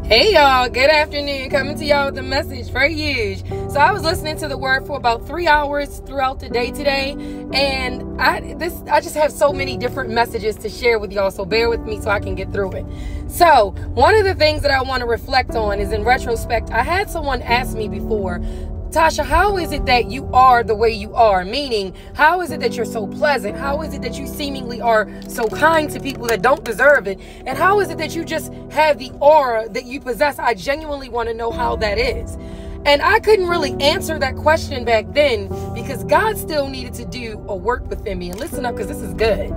Hey y'all, good afternoon. Coming to y'all with a message for you. So I was listening to the word for about 3 hours throughout the day today, and I just have so many different messages to share with y'all, so bear with me so I can get through it. So one of the things that I want to reflect on is, in retrospect, I had someone ask me before, Tasha, how is it that you are the way you are? Meaning, how is it that you're so pleasant? How is it that you seemingly are so kind to people that don't deserve it? And how is it that you just have the aura that you possess? I genuinely want to know how that is. And I couldn't really answer that question back then because God still needed to do a work within me. And listen up, because this is good.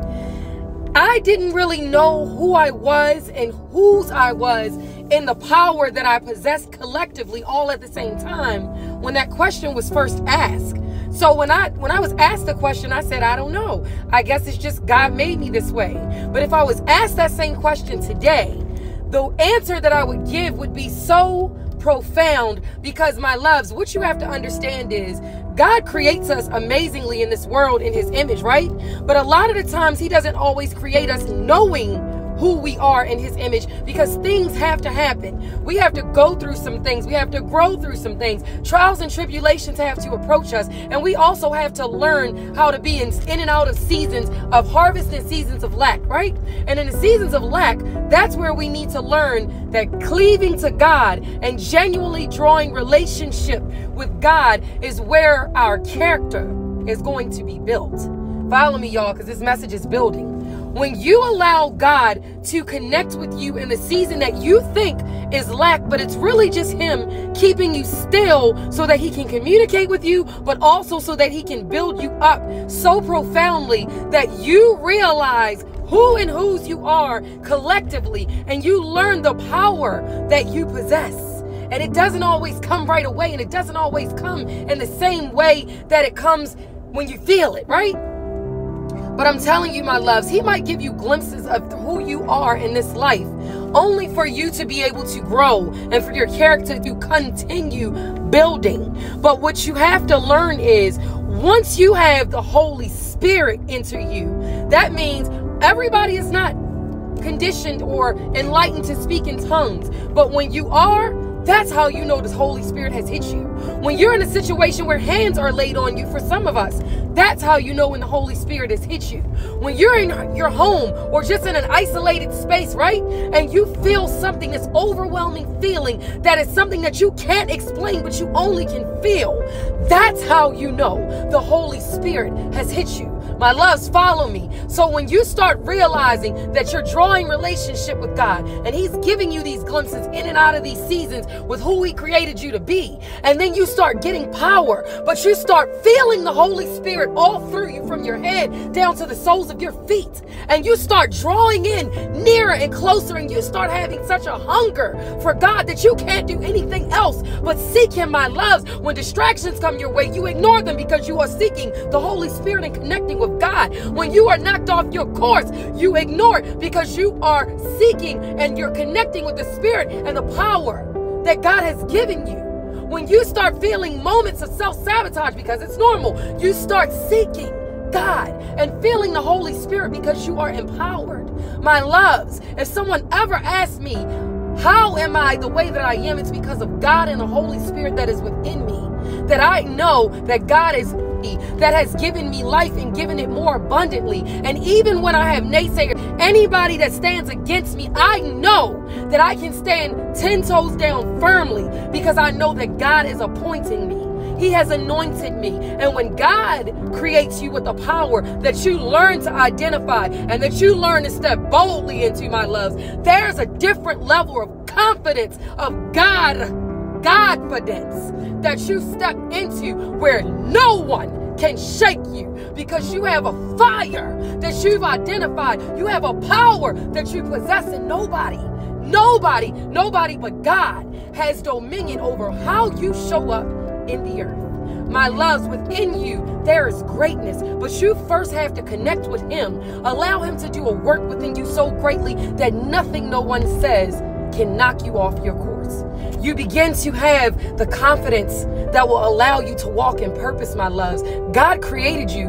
I didn't really know who I was and whose I was in the power that I possessed collectively all at the same time when that question was first asked. So when I was asked the question, I said, I don't know. I guess it's just God made me this way. But if I was asked that same question today, the answer that I would give would be so profound, because my loves, what you have to understand is God creates us amazingly in this world in his image, right? But a lot of the times he doesn't always create us knowing who we are in his image, because things have to happen. We have to go through some things. We have to grow through some things. Trials and tribulations have to approach us. And we also have to learn how to be in and out of seasons of harvest and seasons of lack, right? And in the seasons of lack, that's where we need to learn that cleaving to God and genuinely drawing relationship with God is where our character is going to be built. Follow me, y'all, because this message is building. When you allow God to connect with you in the season that you think is lack, but it's really just him keeping you still so that he can communicate with you, but also so that he can build you up so profoundly that you realize who and whose you are collectively, and you learn the power that you possess. And it doesn't always come right away, and it doesn't always come in the same way that it comes when you feel it, right? But I'm telling you, my loves, he might give you glimpses of who you are in this life, only for you to be able to grow and for your character to continue building. But what you have to learn is, once you have the Holy Spirit into you, that means everybody is not conditioned or enlightened to speak in tongues. But when you are, that's how you know the Holy Spirit has hit you. When you're in a situation where hands are laid on you, for some of us, that's how you know when the Holy Spirit has hit you. When you're in your home or just in an isolated space, right? And you feel something, this overwhelming feeling that is something that you can't explain, but you only can feel. That's how you know the Holy Spirit has hit you. My loves, follow me. So when you start realizing that you're drawing relationship with God and he's giving you these glimpses in and out of these seasons with who he created you to be, and then you start getting power, but you start feeling the Holy Spirit all through you from your head down to the soles of your feet, and you start drawing in nearer and closer, and you start having such a hunger for God that you can't do anything else but seek him, my loves. When distractions come your way, you ignore them because you are seeking the Holy Spirit and connecting with God. When you are knocked off your course, you ignore it because you are seeking and you're connecting with the Spirit and the power that God has given you. When you start feeling moments of self-sabotage, because it's normal, you start seeking God and feeling the Holy Spirit because you are empowered. My loves, if someone ever asks me, how am I the way that I am? It's because of God and the Holy Spirit that is within me. That I know that God is that has given me life and given it more abundantly. And even when I have naysayers, anybody that stands against me, I know that I can stand 10 toes down firmly because I know that God is appointing me. He has anointed me. And when God creates you with the power that you learn to identify and that you learn to step boldly into, my loves, there's a different level of confidence of Godfidence that you step into where no one can shake you, because you have a fire that you've identified. You have a power that you possess, and nobody but God has dominion over how you show up in the earth. My loves, within you, there is greatness, but you first have to connect with him. Allow him to do a work within you so greatly that nothing no one says can knock you off your course. You begin to have the confidence that will allow you to walk in purpose, my loves. God created you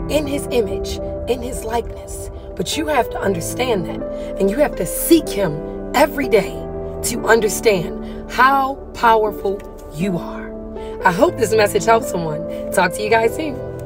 in his image, in his likeness, but you have to understand that, and you have to seek him every day to understand how powerful you are. I hope this message helps someone. Talk to you guys soon.